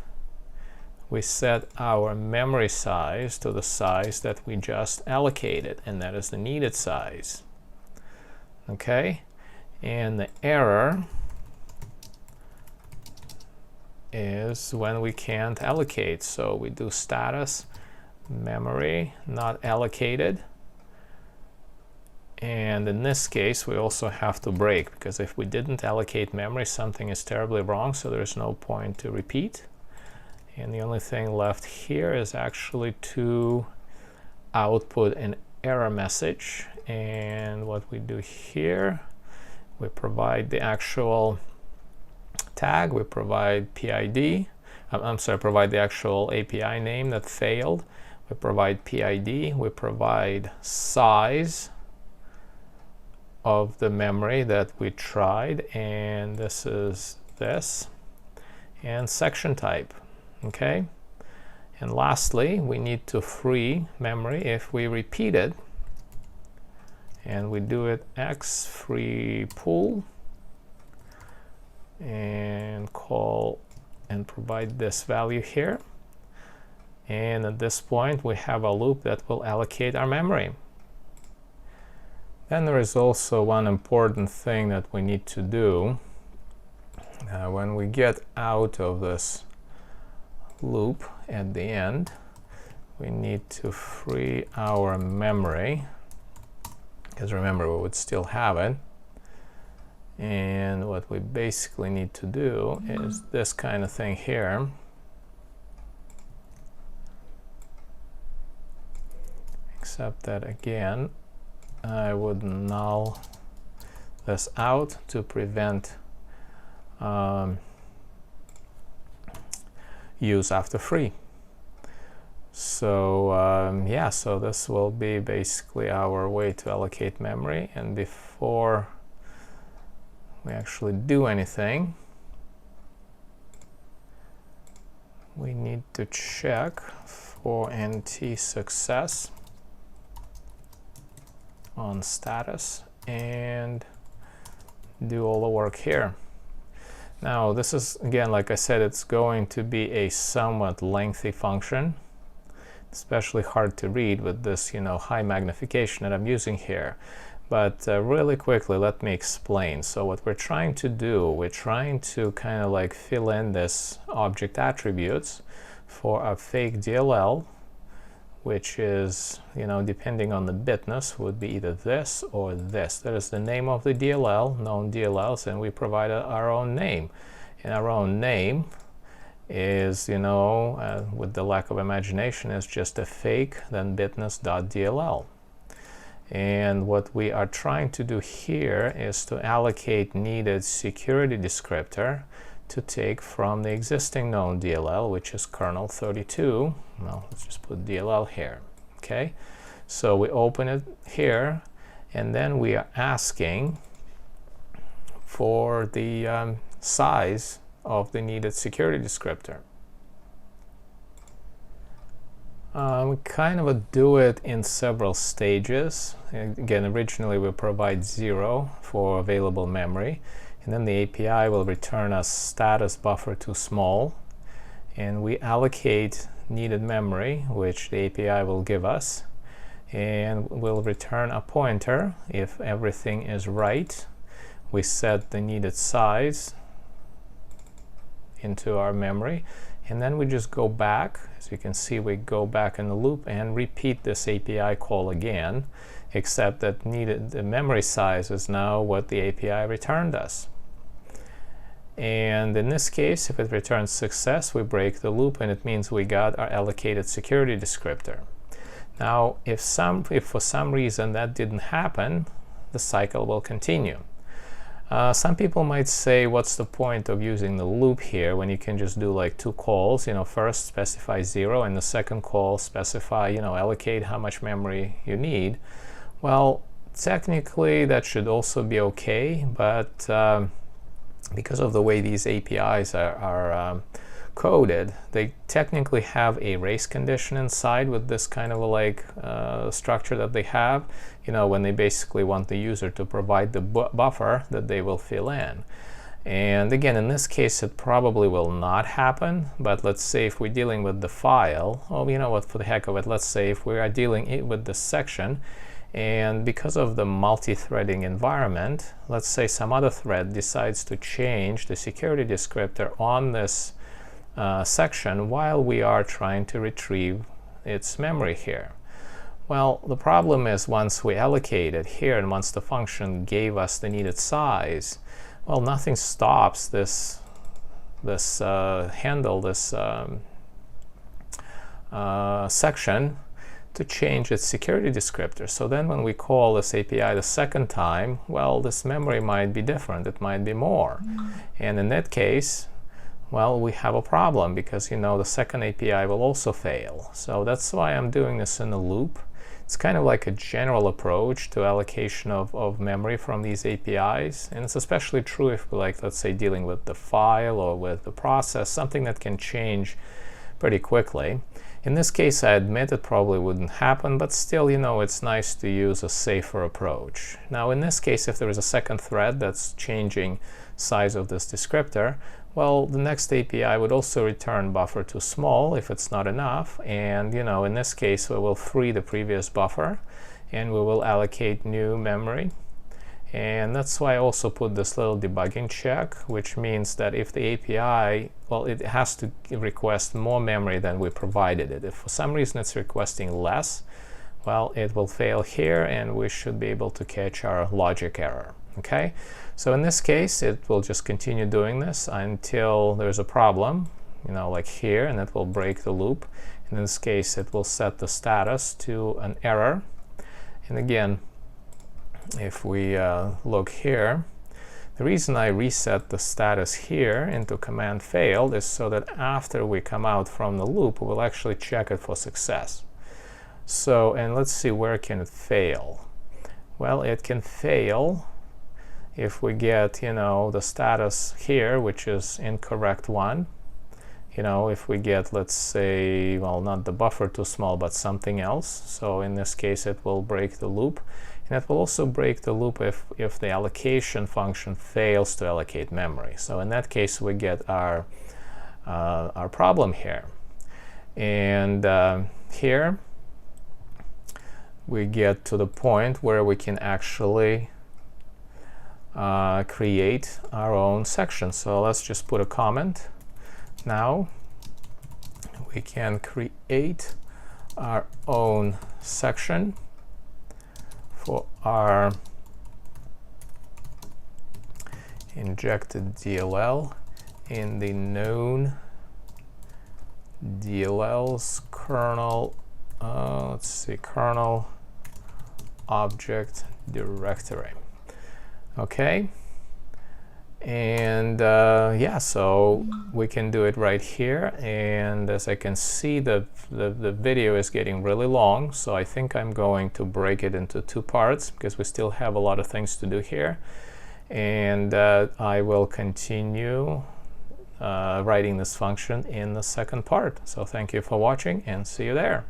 we set our memory size to the size that we just allocated, and that is the needed size. Okay, and the error is when we can't allocate. So we do status memory not allocated, and in this case we also have to break, because if we didn't allocate memory, something is terribly wrong, so there's no point to repeat. And the only thing left here is actually to output an error message. And what we do here, we provide the actual tag, we provide PID, provide the actual API name that failed, we provide PID, we provide size of the memory that we tried, and this is this, and section type. Okay, and lastly we need to free memory if we repeat it, and we do it x free pool and call and provide this value here, and at this point we have a loop that will allocate our memory. Then there is also one important thing that we need to do when we get out of this loop at the end. We need to free our memory, because remember we would still have it. And what we basically need to do is this kind of thing here. Except that again I would null this out to prevent use after free. So yeah, so this will be basically our way to allocate memory. And before we actually do anything, we need to check for NT success on status and do all the work here. Now this is, again, like I said, it's going to be a somewhat lengthy function, especially hard to read with this, high magnification that I'm using here. But really quickly, let me explain. So what we're trying to do, we're trying to kind of like fill in this object attributes for a Fake.dll, which is, depending on the bitness, would be either this or this. That is the name of the DLL, KnownDlls, and we provide our own name. And our own name is, with the lack of imagination, is just a fake, then bitness.dll. And what we are trying to do here is to allocate needed security descriptor to take from the existing KnownDll, which is kernel 32. Well, let's just put DLL here. Okay, so we open it here, and then we are asking for the size of the needed security descriptor. We kind of do it in several stages. Again, originally we provide 0 for available memory, and then the API will return us status buffer too small, and we allocate needed memory, which the API will give us, and we'll return a pointer if everything is right. We set the needed size into our memory, and then we just go back. As you can see, we go back in the loop and repeat this API call again, except that the memory size is now what the API returned us. And in this case, if it returns success, we break the loop, and it means we got our allocated security descriptor. Now, if for some reason that didn't happen, the cycle will continue. Some people might say, what's the point of using the loop here when you can just do like 2 calls? First specify 0, and the second call specify, allocate how much memory you need. Well, technically that should also be okay, but because of the way these APIs are coded, they technically have a race condition inside with this kind of structure that they have, when they basically want the user to provide the buffer that they will fill in. And again, in this case, it probably will not happen, but let's say if we're dealing with the file, for the heck of it, let's say if we are dealing with the section, and because of the multi-threading environment, let's say some other thread decides to change the security descriptor on this section while we are trying to retrieve its memory here. Well, the problem is once we allocate it here and once the function gave us the needed size, well, nothing stops this section to change its security descriptor. So then when we call this API the second time, well, this memory might be different. It might be more. And in that case, well, we have a problem because, the second API will also fail. So that's why I'm doing this in a loop. It's kind of like a general approach to allocation of memory from these APIs. And it's especially true if we're let's say, dealing with the file or with the process, something that can change pretty quickly. In this case, I admit it probably wouldn't happen, but still, it's nice to use a safer approach. Now, in this case, if there is a second thread that's changing size of this descriptor, well, the next API would also return buffer too small if it's not enough. And, in this case, we will free the previous buffer and we will allocate new memory. And that's why I also put this little debugging check, which means that if the API, well, it has to request more memory than we provided it. If for some reason it's requesting less, well, it will fail here and we should be able to catch our logic error. Okay, so in this case, it will just continue doing this until there's a problem, like here, and it will break the loop. In this case, it will set the status to an error. And again, if we look here, the reason I reset the status here into command failed is so that after we come out from the loop, we'll actually check it for success. So, and let's see, where can it fail? Well, it can fail if we get, the status here, which is incorrect one. you know, if we get, let's say, well, not the buffer too small, but something else. So in this case, it will break the loop. And it will also break the loop if the allocation function fails to allocate memory. So in that case, we get our problem here. And here, we get to the point where we can actually create our own section. So let's just put a comment. Now we can create our own section for our injected DLL in the KnownDlls kernel, let's see, kernel object directory. Okay, and yeah, so we can do it right here. And as I can see, the video is getting really long, so I think I'm going to break it into 2 parts because we still have a lot of things to do here. And I will continue writing this function in the second part. So thank you for watching, and see you there.